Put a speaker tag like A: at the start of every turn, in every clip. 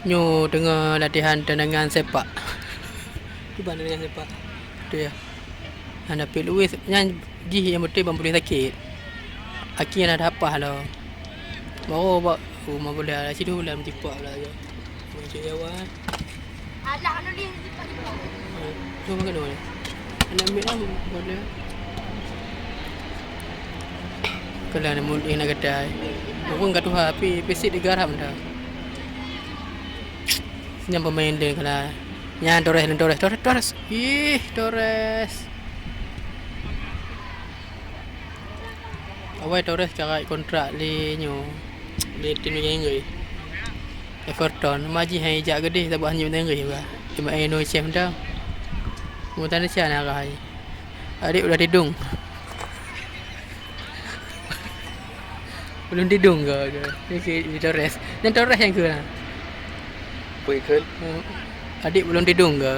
A: Nyu tengah latihan tendangan sepak. Tu bandar dengan sepak. Tu ya. Anda pilih Luis nyan jih yang betul boleh sakit. Aki nak apa lo. Baru buat rumah boleh lah situ lah mencepak lah je. Macam jawab.
B: Alah anu dia cepat-cepat.
A: So makan dulu. Anda ambil lah boleh. Kalau nak mudik nak kedai. Orang kat tu api pesit digaram dah. Senyum pemain dia kalau Nyan Torres. Ih, Torres. Awal Torres karai kontrak li nyo. Li tim yang ngui. Everton maji hai jak gede tak buat hanya ngui ba. Cuma ai no chef dah. Mu tan sia nak kai. Adik udah tidung. Belum tidung ke? Ni Torres. Dan Torres yang ke lah.
C: Perikun.
A: Adik belum tidung ke?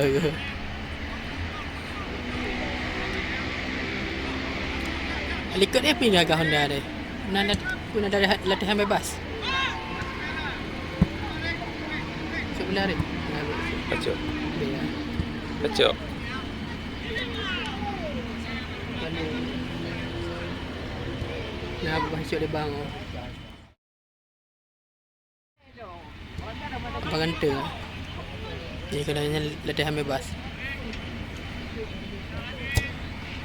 A: Likut dia pergi agak Honda dia. Nak ada latihan bebas. Sebelah dia.
C: Acok. Acok.
A: Nak masuk dia bang. Apa ganta? Dia kena latihan bebas.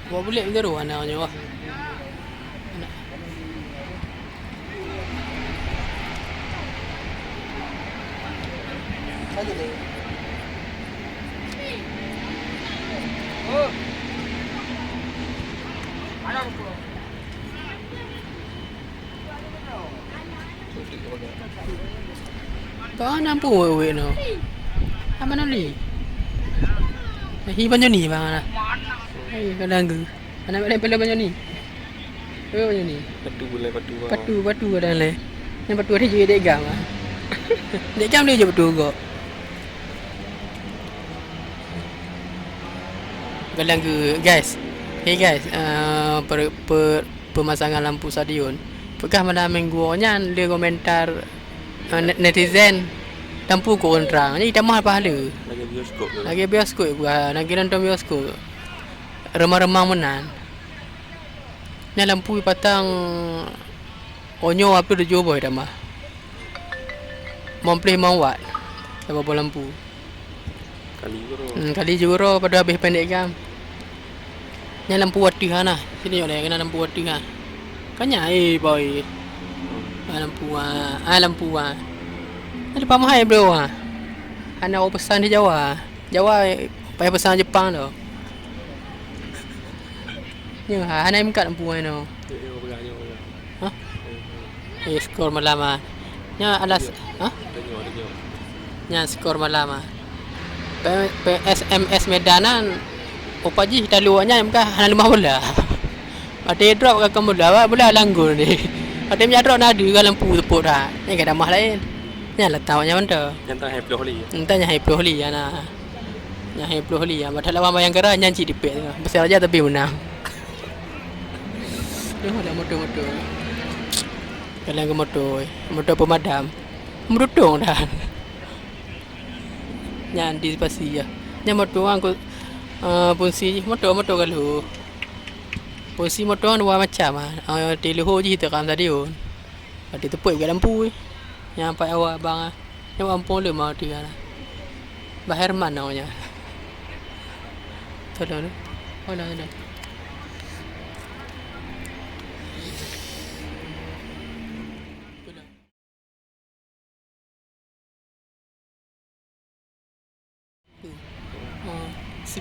A: Buat boleh betul anaknya wah. Saja deh. Oh. Mana aku? Kau nampu wewe no. Apa nali? Hi banyak ni bang ana. Hai kadang ke. Anak boleh banyak ni. Banyak ni. Patu kadang le. Yang patu ada juga dek gam ah. Dek gam dia je patu kok. Kadang ke guys. Hey guys, pemasangan lampu stadion. Pekah malam minggu nyan dia komentar netizen lampu kurang terang. Jadi tak mahal pahala. Lagi bioskop bukan. Lagi nonton bioskop. Remang-remang menan. Ni lampu patang onyo apa tu jual boy dah mah. Mempleh mawat. Berapa lampu? Kali juro pada habis pendek kan. Ni lampu wati kan nah. Sini oleh kena lampu wati kan. Kanya boy. Lampu lampu ada pamahai bro anak orang pesan di Jawa payah pesan Jepang tu ya anak imkat lampu tu ha skor malam nya alas nya skor malam PSMS Medanan opaji daluannya muka hana 5 bola ada drop ke bola langgur ni ada punya drop nadu ke lampu tepuk dah ni kan mah lain ni lah tawanya mana
C: yang tak happy holi
A: entahnya happy holi ya nah yang happy holi ya padahal lawan bayang kera nyanci dipek besar aja tapi menang dia ada motor kalau ke motor pemadam merudung dah nyan di pasi ya nyan motor angkut fungsi motor kalau fungsi motor dua macam teleho je teram tadi on ada tepuk kat lampu yang sampai awal bang yang ampun le mau dia lah Bah Herman namanya tolong ni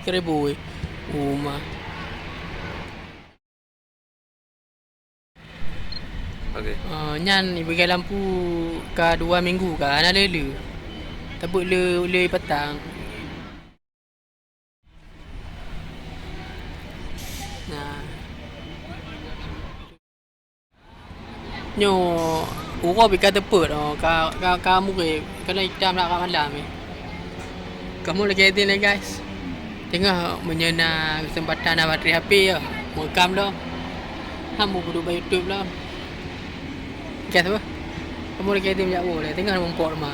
A: Seribu rumah.
C: Okey.
A: Nyan ibu lampu ka 2 minggu ka ana lele. Tabuk le petang. Nah. Nyo uro bika teput ka kamu ke kena hitam nak kat malam ni. Kamu lagi edit ni guys. Tengah menyena kesempatan nak bateri HP je. Merekam dah. Hamu duduk kat YouTube lah. Guys apa? Kamu lagi edit macam boleh. Tengah nak memport rumah.